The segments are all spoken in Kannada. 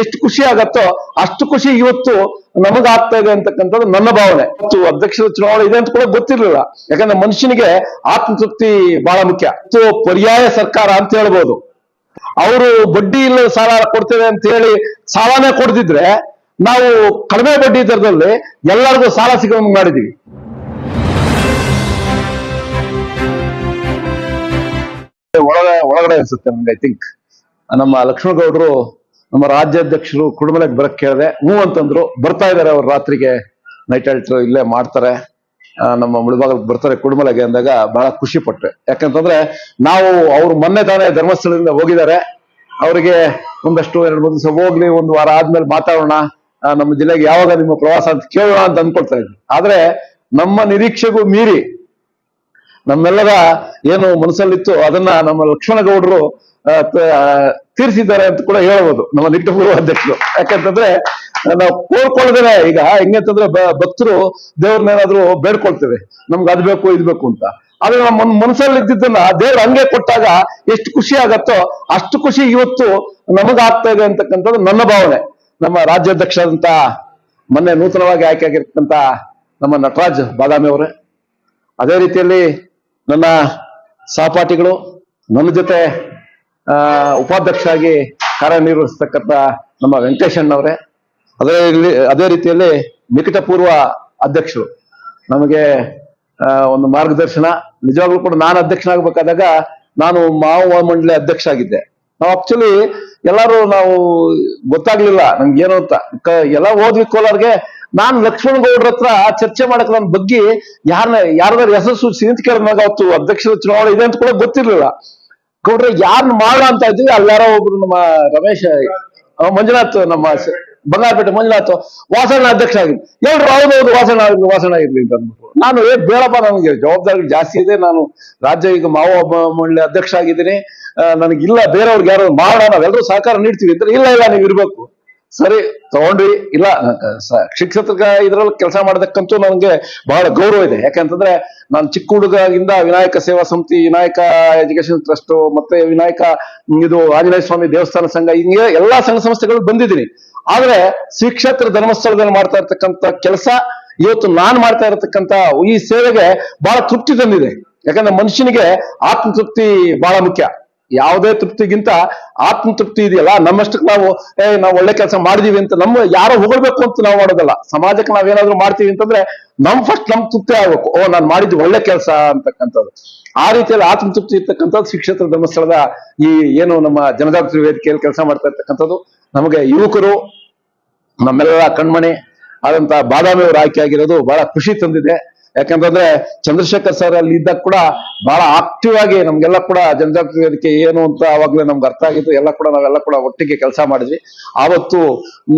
ಎಷ್ಟು ಖುಷಿ ಆಗತ್ತೋ ಅಷ್ಟು ಖುಷಿ ಇವತ್ತು ನಮಗಾಗ್ತಾ ಇದೆ ಅಂತಕ್ಕಂಥದ್ದು ನನ್ನ ಭಾವನೆ. ಮತ್ತು ಅಧ್ಯಕ್ಷರ ಚುನಾವಣೆ ಇದೆ ಅಂತ ಕೂಡ ಗೊತ್ತಿರ್ಲಿಲ್ಲ. ಯಾಕಂದ್ರೆ ಮನುಷ್ಯನಿಗೆ ಆತ್ಮತೃಪ್ತಿ ಬಹಳ ಮುಖ್ಯ. ಪರ್ಯಾಯ ಸರ್ಕಾರ ಅಂತ ಹೇಳ್ಬೋದು. ಅವರು ಬಡ್ಡಿ ಇಲ್ಲದ ಸಾಲ ಕೊಡ್ತೇವೆ ಅಂತ ಹೇಳಿ ಸಾಲನೇ ಕೊಡ್ತಿದ್ರೆ ನಾವು ಕಡಿಮೆ ಬಡ್ಡಿ ದರದಲ್ಲಿ ಎಲ್ಲರಿಗೂ ಸಾಲ ಸಿಗೋಂಗ್ ಮಾಡಿದೀವಿ. ಒಳಗಡೆ ಅನ್ಸುತ್ತೆ ನಮ್ಗೆ. ಐ ಥಿಂಕ್ ನಮ್ಮ ಲಕ್ಷ್ಮಣಗೌಡರು ನಮ್ಮ ರಾಜ್ಯಾಧ್ಯಕ್ಷರು ಕುಡುಮಲೆಗೆ ಬರಕ್ ಕೇಳಿದೆ, ಹ್ಞೂ ಅಂತಂದ್ರು. ಬರ್ತಾ ಇದಾರೆ ಅವ್ರು, ರಾತ್ರಿಗೆ ನೈಟ್ ಆಲ್ಟ್ ಇಲ್ಲೇ ಮಾಡ್ತಾರೆ, ನಮ್ಮ ಮುಳಬಾಗಲ್ಗೆ ಬರ್ತಾರೆ ಕುಡುಮಲೆಗೆ ಅಂದಾಗ ಬಹಳ ಖುಷಿ ಪಟ್ಟೆ. ಯಾಕಂತಂದ್ರೆ ನಾವು ಅವ್ರು ಮೊನ್ನೆ ತಾನೇ ಧರ್ಮಸ್ಥಳದಿಂದ ಹೋಗಿದ್ದಾರೆ. ಅವರಿಗೆ ಒಂದಷ್ಟು 2-3 ದಿವಸ ಹೋಗ್ಲಿ, ಒಂದು ವಾರ ಆದ್ಮೇಲೆ ಮಾತಾಡೋಣ, ನಮ್ಮ ಜಿಲ್ಲೆಗೆ ಯಾವಾಗ ನಿಮ್ಮ ಪ್ರವಾಸ ಅಂತ ಕೇಳೋಣ ಅಂತ ಅನ್ಕೊಳ್ತಾ ಇದ್ವಿ. ಆದ್ರೆ ನಮ್ಮ ನಿರೀಕ್ಷೆಗೂ ಮೀರಿ ನಮ್ಮೆಲ್ಲರ ಏನು ಮನಸ್ಸಲ್ಲಿತ್ತು ಅದನ್ನ ನಮ್ಮ ಲಕ್ಷ್ಮಣಗೌಡರು ತೀರಿಸಿದ್ದಾರೆ ಅಂತ ಕೂಡ ಹೇಳ್ಬೋದು, ನಮ್ಮ ನಿಟ್ಟಪೂರ್ವ ಅಧ್ಯಕ್ಷರು. ಯಾಕಂತಂದ್ರೆ ನಾವು ಕೋರ್ಕೊಳ್ಳದೇನೆ, ಈಗ ಹೆಂಗಂತಂದ್ರೆ ಭಕ್ತರು ದೇವ್ರನ್ನೇನಾದ್ರೂ ಬೇಡ್ಕೊಳ್ತೇವೆ, ನಮ್ಗೆ ಅದ್ ಬೇಕು ಇದು ಬೇಕು ಅಂತ. ಆದ್ರೆ ನಮ್ಮ ಮನಸ್ಸಲ್ಲಿ ಇದ್ದಿದ್ದನ್ನ ದೇವ್ರು ಹಂಗೆ ಕೊಟ್ಟಾಗ ಎಷ್ಟು ಖುಷಿ ಆಗತ್ತೋ ಅಷ್ಟು ಖುಷಿ ಇವತ್ತು ನಮಗಾಗ್ತಾ ಇದೆ ಅಂತಕ್ಕಂಥದ್ದು ನನ್ನ ಭಾವನೆ. ನಮ್ಮ ರಾಜ್ಯಾಧ್ಯಕ್ಷರಾದಂತ ಮೊನ್ನೆ ನೂತನವಾಗಿ ಆಯ್ಕೆ ಆಗಿರ್ತಕ್ಕಂಥ ನಮ್ಮ ನಟರಾಜ್ ಬಾದಾಮಿ ಅವರೇ, ಅದೇ ರೀತಿಯಲ್ಲಿ ನನ್ನ ಸಹಪಾಠಿಗಳು, ನನ್ನ ಜೊತೆ ಉಪಾಧ್ಯಕ್ಷ ಆಗಿ ಕಾರ್ಯನಿರ್ವಹಿಸ್ತಕ್ಕಂಥ ನಮ್ಮ ವೆಂಕಟೇಶಣ್ಣವರೇ, ಅದೇ ರೀತಿಯಲ್ಲಿ ನಿಕಟಪೂರ್ವ ಅಧ್ಯಕ್ಷರು, ನಮಗೆ ಒಂದು ಮಾರ್ಗದರ್ಶನ. ನಿಜವಾಗ್ಲೂ ಕೂಡ ನಾನು ಅಧ್ಯಕ್ಷನಾಗಬೇಕಾದಾಗ ನಾನು ಮಾವು ಮಂಡಳಿ ಅಧ್ಯಕ್ಷ ಆಗಿದ್ದೆ. ನಾವು ಆಕ್ಚುಲಿ ಎಲ್ಲರೂ ನಾವು ಗೊತ್ತಾಗ್ಲಿಲ್ಲ ನಮ್ಗೆ ಏನು ಅಂತ. ಎಲ್ಲ ಹೋದ್ವಿ ಕೋಲಾರ್ಗೆ. ನಾನ್ ಲಕ್ಷ್ಮಣಗೌಡ್ರ ಹತ್ರ ಚರ್ಚೆ ಮಾಡಕ್ ನನ್ನ ಬಗ್ಗೆ ಯಾರ್ದಾರು ಹೆಸರು ಸೂಚಿಸಿ ಅಂತ ಕೇಳಿದಾಗ ಅವತ್ತು ಅಧ್ಯಕ್ಷರ ಚುನಾವಣೆ ಇದೆ ಅಂತ ಕೂಡ ಗೊತ್ತಿರ್ಲಿಲ್ಲ. ಗೌಡ್ರೆ ಯಾರನ್ನ ಮಾಡೋಣ ಅಂತ ಇದ್ವಿ. ಅಲ್ಲಾರೋ ಒಬ್ರು ನಮ್ಮ ರಮೇಶ್ ಮಂಜುನಾಥ್, ನಮ್ಮ ಬಂಗಾರಪೇಟೆ ಮಂಜುನಾಥ್ ವಾಸಣ್ಣ ಅಧ್ಯಕ್ಷ ಆಗಿದ್ದು. ಹೇಳ್ರು ಹೌದೌದು ವಾಸಣ್ಣ ಇರ್ಲಿ ಅಂತ ಅಂದ್ಬಿಟ್ಟು ನಾನು ಬೇಡಪ್ಪ, ನನಗೆ ಜವಾಬ್ದಾರಿ ಜಾಸ್ತಿ ಇದೆ, ನಾನು ರಾಜ್ಯ ಈಗ ಮಾವು ಮಂಡಳಿ ಅಧ್ಯಕ್ಷ ಆಗಿದ್ದೀನಿ, ನನಗಿಲ್ಲ ಬೇರೆಯವ್ರಿಗೆ ಯಾರು ಮಾಡೋಣ, ನಾವೆಲ್ಲರೂ ಸಹಕಾರ ನೀಡ್ತೀವಿ ಅಂತ. ಇಲ್ಲ ನೀವು ಇರ್ಬೇಕು. ಸರಿ ತಗೊಂಡ್ವಿ. ಇಲ್ಲ ಶಿಕ್ಷಕ ಇದ್ರಲ್ಲಿ ಕೆಲಸ ಮಾಡೋದಕ್ಕಂತೂ ನನಗೆ ಬಹಳ ಗೌರವ ಇದೆ. ಯಾಕಂತಂದ್ರೆ ನಾನು ಚಿಕ್ಕ ಹುಡುಗಿಂದ ವಿನಾಯಕ ಸೇವಾ ಸಮಿತಿ, ವಿನಾಯಕ ಎಜುಕೇಶನ್ ಟ್ರಸ್ಟ್, ಮತ್ತೆ ವಿನಾಯಕ ಇದು ಆಂಜನೇಯ ಸ್ವಾಮಿ ದೇವಸ್ಥಾನ ಸಂಘ, ಹಿಂಗೆ ಎಲ್ಲಾ ಸಂಘ ಸಂಸ್ಥೆಗಳು ಬಂದಿದ್ದೀನಿ. ಆದ್ರೆ ಶ್ರೀ ಕ್ಷೇತ್ರ ಧರ್ಮಸ್ಥಳದಲ್ಲಿ ಮಾಡ್ತಾ ಇರ್ತಕ್ಕಂಥ ಕೆಲಸ, ಇವತ್ತು ನಾನ್ ಮಾಡ್ತಾ ಇರತಕ್ಕಂತ ಈ ಸೇವೆಗೆ ಬಹಳ ತೃಪ್ತಿ ತಂದಿದೆ. ಯಾಕಂದ್ರೆ ಮನುಷ್ಯನಿಗೆ ಆತ್ಮತೃಪ್ತಿ ಬಹಳ ಮುಖ್ಯ. ಯಾವುದೇ ತೃಪ್ತಿಗಿಂತ ಆತ್ಮತೃಪ್ತಿ ಇದೆಯಲ್ಲ, ನಮ್ಮಷ್ಟಕ್ಕೆ ನಾವು ಒಳ್ಳೆ ಕೆಲಸ ಮಾಡಿದೀವಿ ಅಂತ ಯಾರೋ ಹೊಗಳ್ಬೇಕು ಅಂತ ನಾವು ಮಾಡೋದಲ್ಲ. ಸಮಾಜಕ್ಕೆ ನಾವೇನಾದ್ರೂ ಮಾಡ್ತೀವಿ ಅಂತಂದ್ರೆ ಫಸ್ಟ್ ನಮ್ ತೃಪ್ತಿ ಆಗ್ಬೇಕು, ನಾನು ಮಾಡಿದ್ದು ಒಳ್ಳೆ ಕೆಲಸ ಅಂತಕ್ಕಂಥದ್ದು. ಆ ರೀತಿಯಲ್ಲಿ ಆತ್ಮತೃಪ್ತಿ ಇರ್ತಕ್ಕಂಥದ್ದು ಶ್ರೀ ಕ್ಷೇತ್ರ ಧರ್ಮಸ್ಥಳದ ಈ ಏನು ನಮ್ಮ ಜನಜಾಗೃತಿ ವೇದಿಕೆಯಲ್ಲಿ ಕೆಲಸ ಮಾಡ್ತಾ ಇರ್ತಕ್ಕಂಥದ್ದು. ನಮಗೆ ಯುವಕರು, ನಮ್ಮೆಲ್ಲರ ಕಣ್ಮಣಿ ಆದಂತ ಬಾದಾಮಿ ಅವರು ಆಯ್ಕೆ ಆಗಿರೋದು ಬಹಳ ಖುಷಿ ತಂದಿದೆ. ಯಾಕಂತಂದ್ರೆ ಚಂದ್ರಶೇಖರ್ ಸರ್ ಅಲ್ಲಿ ಇದ್ದಾಗ ಕೂಡ ಬಹಳ ಆಕ್ಟಿವ್ ಆಗಿ ನಮ್ಗೆಲ್ಲ ಕೂಡ ಜನಜಾಗೃತಿ ವೇದಿಕೆ ಏನು ಅಂತ ಅವಾಗ್ಲೇ ನಮ್ಗೆ ಅರ್ಥ ಆಗಿತ್ತು. ನಾವೆಲ್ಲ ಕೂಡ ಒಟ್ಟಿಗೆ ಕೆಲಸ ಮಾಡಿದ್ವಿ. ಆವತ್ತು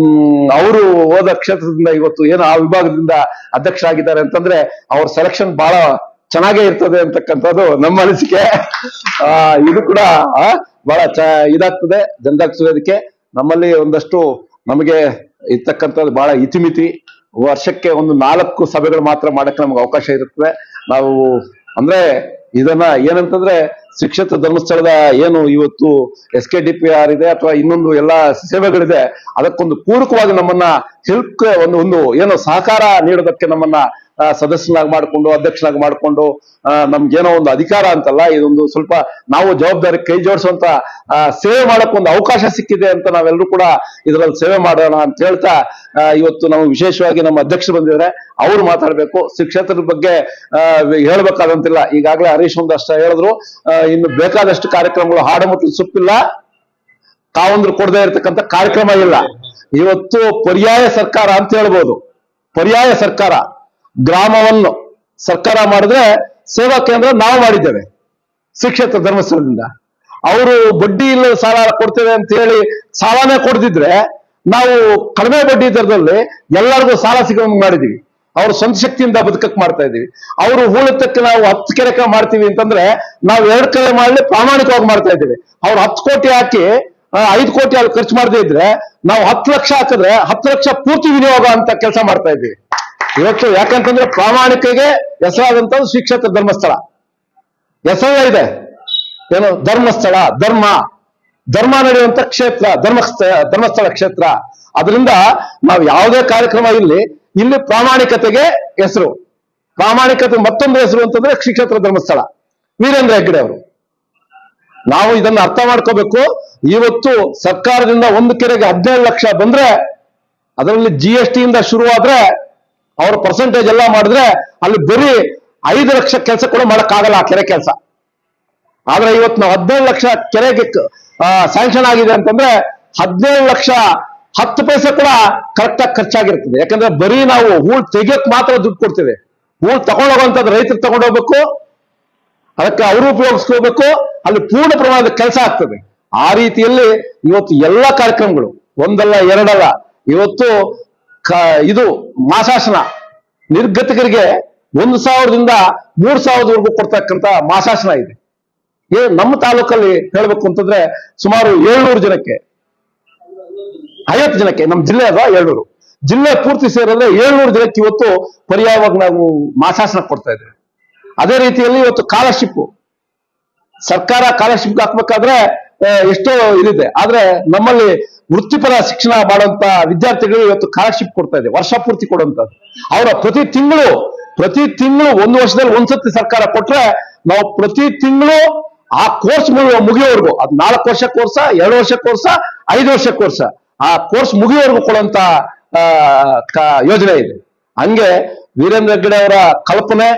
ಅವರು ಹೋದ ಕ್ಷೇತ್ರದಿಂದ ಇವತ್ತು ಏನು ಆ ವಿಭಾಗದಿಂದ ಅಧ್ಯಕ್ಷ ಆಗಿದ್ದಾರೆ ಅಂತಂದ್ರೆ ಅವ್ರ ಸೆಲೆಕ್ಷನ್ ಬಹಳ ಚೆನ್ನಾಗೇ ಇರ್ತದೆ ಅಂತಕ್ಕಂಥದ್ದು ನಮ್ಮ ಅನಿಸಿಕೆ. ಇದು ಕೂಡ ಬಹಳ ಇದಾಗ್ತದೆ ಜನಜಾಗೃತಿ ವೇದಿಕೆ. ನಮ್ಮಲ್ಲಿ ಒಂದಷ್ಟು ನಮಗೆ ಇರ್ತಕ್ಕಂಥದ್ದು ಬಹಳ ಇತಿಮಿತಿ. ವರ್ಷಕ್ಕೆ ಒಂದು 4 ಸಭೆಗಳು ಮಾತ್ರ ಮಾಡಕ್ಕೆ ನಮ್ಗೆ ಅವಕಾಶ ಇರುತ್ತದೆ. ನಾವು ಅಂದ್ರೆ ಇದನ್ನ ಏನಂತಂದ್ರೆ ಶ್ರೀ ಕ್ಷೇತ್ರ ಧರ್ಮಸ್ಥಳದ ಏನು ಇವತ್ತು SKDPR ಇದೆ ಅಥವಾ ಇನ್ನೊಂದು ಎಲ್ಲಾ ಸೇವೆಗಳಿದೆ, ಅದಕ್ಕೊಂದು ಪೂರಕವಾಗಿ ನಮ್ಮನ್ನ ಹೆಲ್ಪ್ ಒಂದು ಏನು ಸಹಕಾರ ನೀಡೋದಕ್ಕೆ ನಮ್ಮನ್ನ ಸದಸ್ಯನಾಗಿ ಮಾಡಿಕೊಂಡು, ಅಧ್ಯಕ್ಷನಾಗಿ ಮಾಡಿಕೊಂಡು, ನಮ್ಗೇನೋ ಒಂದು ಅಧಿಕಾರ ಅಂತಲ್ಲ, ಇದೊಂದು ಸ್ವಲ್ಪ ನಾವು ಜವಾಬ್ದಾರಿ ಕೈ ಜೋಡಿಸುವಂತ ಸೇವೆ ಮಾಡಕ್ ಒಂದು ಅವಕಾಶ ಸಿಕ್ಕಿದೆ ಅಂತ ನಾವೆಲ್ಲರೂ ಕೂಡ ಇದರಲ್ಲಿ ಸೇವೆ ಮಾಡೋಣ ಅಂತ ಹೇಳ್ತಾ, ಇವತ್ತು ನಾವು ವಿಶೇಷವಾಗಿ ನಮ್ಮ ಅಧ್ಯಕ್ಷರು ಬಂದಿದ್ದಾರೆ, ಅವ್ರು ಮಾತಾಡ್ಬೇಕು. ಶ್ರೀ ಕ್ಷೇತ್ರದ ಬಗ್ಗೆ ಹೇಳ್ಬೇಕಾದಂತಿಲ್ಲ, ಈಗಾಗಲೇ ಹರೀಶ್ ಒಂದಷ್ಟ ಹೇಳಿದ್ರು. ಇನ್ನು ಬೇಕಾದಷ್ಟು ಕಾರ್ಯಕ್ರಮಗಳು, ಹಾಡು ಮುಟ್ಟಲು ಸುಪ್ಪಿಲ್ಲ, ತಾವೊಂದ್ರು ಕೊಡದೇ ಇರತಕ್ಕಂಥ ಕಾರ್ಯಕ್ರಮ ಇಲ್ಲ. ಇವತ್ತು ಪರ್ಯಾಯ ಸರ್ಕಾರ ಅಂತ ಹೇಳ್ಬೋದು. ಪರ್ಯಾಯ ಸರ್ಕಾರ, ಗ್ರಾಮವನ್ನು ಸರ್ಕಾರ ಮಾಡಿದ್ರೆ ಸೇವಾ ಕೇಂದ್ರ ನಾವು ಮಾಡಿದ್ದೇವೆ ಶ್ರೀ ಕ್ಷೇತ್ರ ಧರ್ಮಸ್ಥಳದಿಂದ. ಅವರು ಬಡ್ಡಿ ಇಲ್ಲದ ಸಾಲ ಕೊಡ್ತೇವೆ ಅಂತ ಹೇಳಿ ಸಾಲನೇ ಕೊಡ್ತಿದ್ರೆ ನಾವು ಕಡಿಮೆ ಬಡ್ಡಿ ದರದಲ್ಲಿ ಎಲ್ಲರಿಗೂ ಸಾಲ ಸಿಗೋಂಗ್ ಮಾಡಿದೀವಿ. ಅವ್ರ ಸ್ವಂತ ಶಕ್ತಿಯಿಂದ ಬದುಕಕ್ ಮಾಡ್ತಾ ಇದೀವಿ. ಅವರು ಹೂಳತ್ತಕ್ಕೆ ನಾವು 10 ಕೆರೆ ಮಾಡ್ತೀವಿ ಅಂತಂದ್ರೆ ನಾವು 2 ಕೆರೆ ಮಾಡಲಿ ಪ್ರಾಮಾಣಿಕವಾಗಿ ಮಾಡ್ತಾ ಇದ್ದೀವಿ. ಅವ್ರು 10 ಕೋಟಿ ಹಾಕಿ 5 ಕೋಟಿ ಅಲ್ಲಿ ಖರ್ಚು ಮಾಡದೇ ಇದ್ರೆ ನಾವು 10 ಲಕ್ಷ ಹಾಕಿದ್ರೆ 10 ಲಕ್ಷ ಪೂರ್ತಿ ವಿನಿಯೋಗ ಅಂತ ಕೆಲಸ ಮಾಡ್ತಾ ಇದ್ದೀವಿ ಇವತ್ತು. ಯಾಕಂತಂದ್ರೆ ಪ್ರಾಮಾಣಿಕೆಗೆ ಹೆಸರಾದಂತದ್ದು ಶ್ರೀ ಕ್ಷೇತ್ರ ಧರ್ಮಸ್ಥಳ. ಹೆಸರೇ ಇದೆ ಏನು, ಧರ್ಮಸ್ಥಳ, ಧರ್ಮ ಧರ್ಮ ನಡೆಯುವಂತ ಕ್ಷೇತ್ರ, ಧರ್ಮಸ್ಥಳ ಕ್ಷೇತ್ರ. ಅದರಿಂದ ನಾವು ಯಾವುದೇ ಕಾರ್ಯಕ್ರಮ ಇಲ್ಲಿ ಪ್ರಾಮಾಣಿಕತೆಗೆ ಹೆಸರು. ಪ್ರಾಮಾಣಿಕತೆ ಮತ್ತೊಂದು ಹೆಸರು ಅಂತಂದ್ರೆ ಶ್ರೀ ಕ್ಷೇತ್ರ ಧರ್ಮಸ್ಥಳ. ವೀರೇಂದ್ರ ಹೆಗ್ಗಡೆ ಅವರು. ನಾವು ಇದನ್ನ ಅರ್ಥ ಮಾಡ್ಕೋಬೇಕು. ಇವತ್ತು ಸರ್ಕಾರದಿಂದ ಒಂದು ಕೆರೆಗೆ 17 ಲಕ್ಷ ಬಂದ್ರೆ, ಅದರಲ್ಲಿ GST ಇಂದ ಶುರುವಾದ್ರೆ ಅವ್ರ ಪರ್ಸೆಂಟೇಜ್ ಎಲ್ಲ ಮಾಡಿದ್ರೆ ಅಲ್ಲಿ ಬರೀ 5 ಲಕ್ಷ ಕೆಲಸ ಕೂಡ ಮಾಡಕ್ಕಾಗಲ್ಲ ಆ ಕೆರೆ ಕೆಲಸ. ಆದ್ರೆ ಇವತ್ತು ನಾವು 17 ಲಕ್ಷ ಕೆರೆಗೆ ಸ್ಯಾಂಕ್ಷನ್ ಆಗಿದೆ ಅಂತಂದ್ರೆ 17 ಲಕ್ಷ 10 ಪೈಸೆ ಕೂಡ ಕರೆಕ್ಟ್ ಆಗಿ ಖರ್ಚಾಗಿರ್ತದೆ. ಯಾಕಂದ್ರೆ ಬರೀ ನಾವು ಹೂಳ್ ತೆಗಿಯಕ್ ಮಾತ್ರ ದುಡ್ಡು ಕೊಡ್ತೇವೆ. ಹೂಳ್ ತಗೊಂಡೋಗುವಂತದ್ದು ರೈತರು ತಗೊಂಡೋಗ್ಬೇಕು, ಅದಕ್ಕೆ ಅವರು ಉಪಯೋಗಿಸ್ಕೋಬೇಕು, ಅಲ್ಲಿ ಪೂರ್ಣ ಪ್ರಮಾಣದ ಕೆಲಸ ಆಗ್ತದೆ. ಆ ರೀತಿಯಲ್ಲಿ ಇವತ್ತು ಎಲ್ಲ ಕಾರ್ಯಕ್ರಮಗಳು ಒಂದಲ್ಲ ಎರಡಲ್ಲ. ಇವತ್ತು ಇದು ಮಾಸಾಸನ ನಿರ್ಗತಿಕರಿಗೆ 1,000ದಿಂದ 3,000ವರೆಗೂ ಕೊಡ್ತಕ್ಕಂತ ಮಾಸಾಸನ ಇದೆ. ನಮ್ಮ ತಾಲೂಕಲ್ಲಿ ಹೇಳ್ಬೇಕು ಅಂತಂದ್ರೆ ಸುಮಾರು 700 ಜನಕ್ಕೆ 50 ಜನಕ್ಕೆ, ನಮ್ಮ ಜಿಲ್ಲೆ ಅಲ್ವಾ 700, ಜಿಲ್ಲೆ ಪೂರ್ತಿ ಸೇರಿದ್ರೆ 700 ಜನಕ್ಕೆ ಇವತ್ತು ಪರ್ಯಾಯವಾಗಿ ನಾವು ಮಾಸಾಸನ ಕೊಡ್ತಾ ಇದ್ದೇವೆ. ಅದೇ ರೀತಿಯಲ್ಲಿ ಇವತ್ತು ಸ್ಕಾಲರ್ಶಿಪ್, ಸರ್ಕಾರ ಸ್ಕಾಲರ್ಶಿಪ್ ಹಾಕ್ಬೇಕಾದ್ರೆ ಎಷ್ಟೋ ಇದಿದೆ. ಆದ್ರೆ ನಮ್ಮಲ್ಲಿ ವೃತ್ತಿಪರ ಶಿಕ್ಷಣ ಮಾಡುವಂತ ವಿದ್ಯಾರ್ಥಿಗಳು ಇವತ್ತು ಸ್ಕಾಲರ್ಶಿಪ್ ಕೊಡ್ತಾ ಇದೆ, ವರ್ಷ ಪೂರ್ತಿ ಕೊಡುವಂತದ್ದು. ಅವರ ಪ್ರತಿ ತಿಂಗಳು 1 ವರ್ಷದಲ್ಲಿ ಒಂದ್ಸತಿ ಸರ್ಕಾರ ಕೊಟ್ರೆ ನಾವು ಪ್ರತಿ ತಿಂಗಳು ಆ ಕೋರ್ಸ್ ಮುಗಿಯೋವರೆಗೂ, ಅದು 4 ವರ್ಷ ಕೋರ್ಸ, 2 ವರ್ಷ ಕೋರ್ಸ, 5 ವರ್ಷ ಕೋರ್ಸ, ಆ ಕೋರ್ಸ್ ಮುಗಿಯೋವರೆಗೂ ಕೊಡುವಂತ ಯೋಜನೆ ಇದೆ. ಹಂಗೆ ವೀರೇಂದ್ರ ಹೆಗ್ಗಡೆ ಅವರ ಕಲ್ಪನೆ,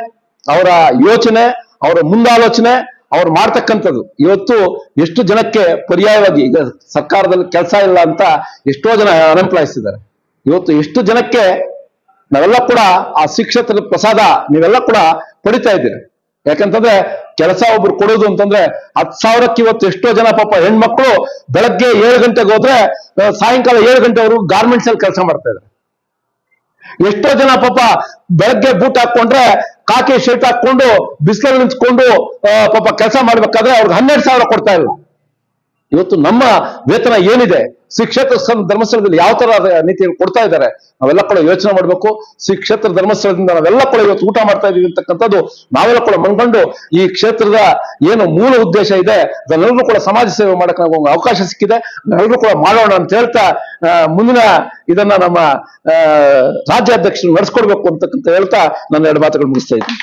ಅವರ ಯೋಚನೆ, ಅವರ ಮುಂದಾಲೋಚನೆ, ಅವ್ರು ಮಾಡ್ತಕ್ಕಂಥದ್ದು ಇವತ್ತು ಎಷ್ಟು ಜನಕ್ಕೆ ಪರ್ಯಾಯವಾಗಿ, ಈಗ ಸರ್ಕಾರದಲ್ಲಿ ಕೆಲಸ ಇಲ್ಲ ಅಂತ ಎಷ್ಟೋ ಜನ ಅನ್ಎಂಪ್ಲಾಯ್ಸ್ ಇದ್ದಾರೆ. ಇವತ್ತು ಎಷ್ಟು ಜನಕ್ಕೆ ನಾವೆಲ್ಲ ಕೂಡ ಆ ಶಿಕ್ಷಕರ ಪ್ರಸಾದ ನೀವೆಲ್ಲ ಕೂಡ ಪಡಿತಾ ಇದ್ದೀರಿ. ಯಾಕಂತಂದ್ರೆ ಕೆಲಸ ಒಬ್ರು ಕೊಡೋದು ಅಂತಂದ್ರೆ 10,000ಕ್ಕೆ ಇವತ್ತು ಎಷ್ಟೋ ಜನ ಪಾಪ ಹೆಣ್ಮಕ್ಳು ಬೆಳಗ್ಗೆ 7 ಗಂಟೆಗೆ ಹೋದ್ರೆ ಸಾಯಂಕಾಲ 7 ಗಂಟೆವರೆಗೂ ಗಾರ್ಮೆಂಟ್ಸ್ ಅಲ್ಲಿ ಕೆಲಸ ಮಾಡ್ತಾ ಇದ್ದಾರೆ. ಎಷ್ಟೋ ಜನ ಪಾಪ ಬೆಳಗ್ಗೆ ಬೂಟ್ ಹಾಕೊಂಡ್ರೆ ಕಾಕಿ ಶರ್ಟ್ ಹಾಕೊಂಡು ಬಿಸಿಲಲ್ಲಿ ನಿಂತ್ಕೊಂಡು ಪಾಪ ಕೆಲಸ ಮಾಡ್ಬೇಕಾದ್ರೆ ಅವ್ರಿಗೆ 12,000 ಕೊಡ್ತಾ ಇಲ್ಲ. ಇವತ್ತು ನಮ್ಮ ವೇತನ ಏನಿದೆ, ಶ್ರೀ ಕ್ಷೇತ್ರ ಧರ್ಮಸ್ಥಳದಲ್ಲಿ ಯಾವ ತರ ನೀತಿಯನ್ನು ಕೊಡ್ತಾ ಇದ್ದಾರೆ ನಾವೆಲ್ಲ ಕೂಡ ಯೋಚನೆ ಮಾಡಬೇಕು. ಶ್ರೀ ಕ್ಷೇತ್ರ ಧರ್ಮಸ್ಥಳದಿಂದ ನಾವೆಲ್ಲ ಕೂಡ ಇವತ್ತು ಊಟ ಮಾಡ್ತಾ ಇದೀವಿ ಅಂತಕ್ಕಂಥದ್ದು ನಾವೆಲ್ಲ ಕೂಡ ಮನ್ಕೊಂಡು ಈ ಕ್ಷೇತ್ರದ ಏನು ಮೂಲ ಉದ್ದೇಶ ಇದೆ ಅದನ್ನೆಲ್ಲರೂ ಕೂಡ ಸಮಾಜ ಸೇವೆ ಮಾಡಕ್ಕೆ ನಮಗೆ ಅವಕಾಶ ಸಿಕ್ಕಿದೆ, ನಾವೆಲ್ಲರೂ ಕೂಡ ಮಾಡೋಣ ಅಂತ ಹೇಳ್ತಾ ಮುಂದಿನ ಇದನ್ನ ನಮ್ಮ ರಾಜ್ಯಾಧ್ಯಕ್ಷರು ನಡೆಸ್ಕೊಡ್ಬೇಕು ಅಂತಕ್ಕಂತ ಹೇಳ್ತಾ ನನ್ನ 2 ಮಾತುಗಳು ಮುಗಿಸ್ತಾ ಇದ್ದೀನಿ.